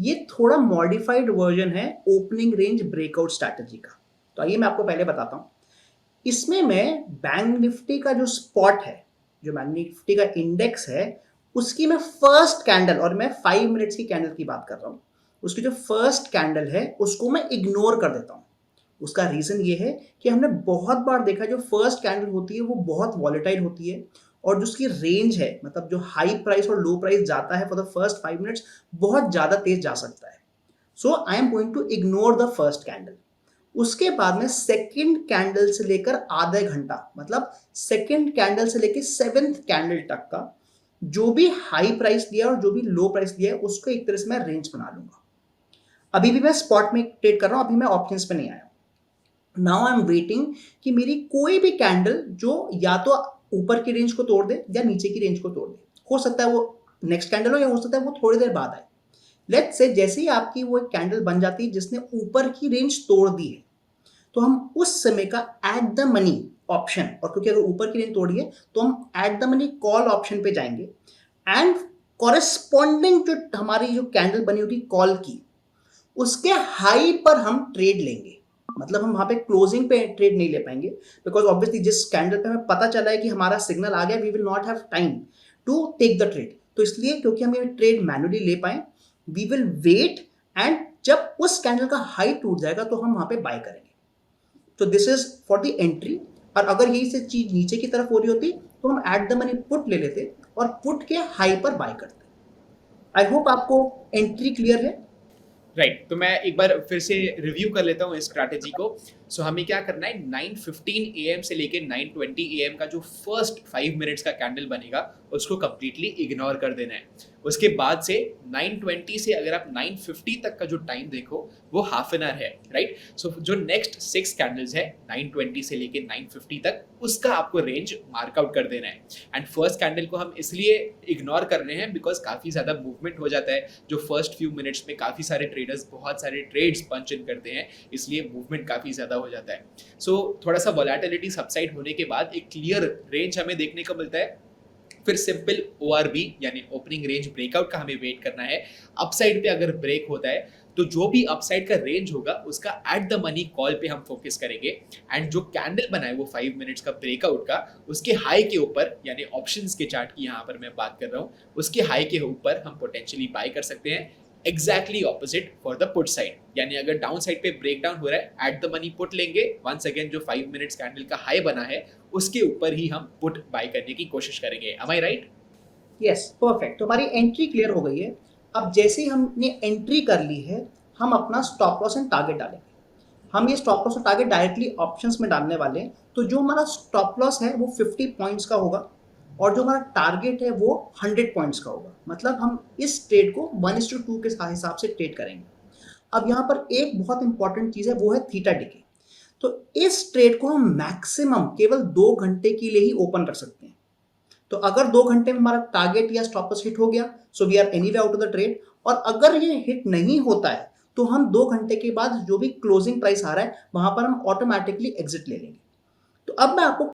ये थोड़ा modified version है ओपनिंग रेंज ब्रेकआउट स्ट्रैटेजी का। तो आइए मैं आपको पहले बताता हूं। इसमें मैं बैंक निफ्टी का जो स्पॉट है, जो बैंक निफ्टी का इंडेक्स है, उसकी मैं फर्स्ट कैंडल, और मैं 5 मिनट्स की कैंडल की बात कर रहा हूं, उसकी जो फर्स्ट कैंडल है उसको मैं इग्नोर कर देता हूं। उसका रीजन ये है कि हमने बहुत बार देखा जो फर्स्ट कैंडल होती है वो बहुत वॉलेटाइल होती है, और जो उसकी रेंज है, मतलब जो हाई प्राइस और लो प्राइस जाता है फॉर द फर्स्ट 5 मिनट्स, बहुत ज्यादा तेज जा सकता है। So I am going to ignore the first candle. उसके बाद में सेकंड कैंडल से लेकर आधा घंटा, मतलब सेकंड कैंडल से लेकर सेवेंथ कैंडल तक का जो भी हाई प्राइस दिया और जो भी लो प्राइस दिया है उसको एक तरह से मैं रेंज बना लूंगा। अभी भी मैं स्पॉट में ट्रेड कर रहा हूं, अभी मैं ऑप्शंस पे नहीं आया। नाउ आई एम वेटिंग कि मेरी कोई भी कैंडल जो या तो ऊपर की रेंज को तोड़ दे या नीचे की रेंज को तोड़ दे, हो सकता है वो नेक्स्ट कैंडल हो या हो सकता है वो थोड़ी देर बाद आए। लेट्स से जैसे ही आपकी वो एक कैंडल बन जाती है जिसने ऊपर की रेंज तोड़ दी है, तो हम उस समय का एट द मनी ऑप्शन, और क्योंकि अगर ऊपर की रेंज तोड़ी है तो हम at the money call option पे जाएंगे, एंड कॉरेस्पॉन्डिंग जो हमारी जो कैंडल बनी होगी कॉल की, उसके हाई पर हम ट्रेड लेंगे। मतलब हम वहां पे क्लोजिंग पे ट्रेड नहीं ले पाएंगे, बिकॉज ऑब्वियसली जिस कैंडल पे हमें पता चला है कि हमारा सिग्नल आ गया, we will not have time to take the trade. तो इसलिए क्योंकि हम ये ट्रेड मैन्युअली ले पाए, वी विल वेट, एंड जब उस कैंडल का हाई टूट जाएगा तो हम वहां पे बाय करेंगे। तो this is for the entry. और अगर यही से चीज नीचे की तरफ हो रही होती तो हम एट द मनी पुट ले लेते और पुट के हाई पर बाय करते। आई होप आपको एंट्री क्लियर है। राइट, तो मैं एक बार फिर से रिव्यू कर लेता हूँ इस स्ट्रैटेजी को। सो हमें क्या करना है, 9:15 AM से लेके 9:20 AM का जो फर्स्ट 5 मिनट्स का कैंडल बनेगा उसको कंप्लीटली इग्नोर कर देना है। उसके बाद से 9:20 से अगर आप 9:50 तक का जो टाइम देखो वो हाफ एन आवर है, राइट। सो जो नेक्स्ट 6 कैंडल्स है 9:20 से लेके 9:50 तक, उसका आपको रेंज मार्कआउट कर देना है। एंड फर्स्ट कैंडल को हम इसलिए इग्नोर कर रहे हैं बिकॉज काफ़ी ज़्यादा मूवमेंट हो जाता है। जो फर्स्ट फ्यू मिनट्स में काफ़ी सारे ट्रेडर्स बहुत सारे ट्रेड्स पंच इन करते हैं, इसलिए मूवमेंट काफ़ी ज़्यादा हो जाता है। सो थोड़ा सा वॉलेटिलिटी सबसाइड होने के बाद एक क्लियर रेंज हमें देखने को मिलता है। फिर सिंपल ORB यानी ओपनिंग रेंज ब्रेकआउट का हमें वेट करना है। अपसाइड पे अगर ब्रेक होता है तो जो भी अपसाइड का रेंज होगा उसका एट द मनी कॉल पे हम फोकस करेंगे। एंड जो कैंडल बना है वो 5 मिनट्स का ब्रेकआउट का, उसके हाई के ऊपर, यानी ऑप्शंस के चार्ट की यहाँ पर मैं बात कर रहा हूँ, उसके हाई के ऊपर हम पोटेंशियली बाय कर सकते हैं। Exactly opposite for the put side, यानी अगर डाउन साइड पे ब्रेक डाउन हो रहा है एट द मनी पुट लेंगे। वंस अगेन जो 5 मिनट्स कैंडल का हाई बना है उसके ऊपर ही हम पुट बाय करने की कोशिश करेंगे। एम आई राइट? Yes, perfect. तो हमारी एंट्री क्लियर हो गई है। अब जैसे ही हमने एंट्री कर ली है, हम अपना स्टॉप लॉस एंड टारगेट डालेंगे। हम ये स्टॉप लॉस और टारगेट डायरेक्टली ऑप्शंस में डालने वाले हैं। तो जो हमारा स्टॉप लॉस है वो 50 पॉइंट्स का होगा, और जो हमारा टारगेट है वो 100 पॉइंट्स का होगा। मतलब हम इस ट्रेड को 1:2 के हिसाब से ट्रेड करेंगे। अब यहाँ पर एक बहुत इंपॉर्टेंट चीज़ है, वो है थीटा डिके। तो इस ट्रेड को हम मैक्सिमम केवल 2 घंटे के लिए ही ओपन रख सकते हैं। तो अगर 2 घंटे में हमारा टारगेट या स्टॉप लॉस हिट हो गया, so we are anyway out of the trade. और अगर ये हिट नहीं होता है तो हम 2 घंटे के बाद जो भी क्लोजिंग प्राइस आ रहा है वहां पर हम ऑटोमेटिकली एग्जिट ले लेंगे। तो अब मैं आपको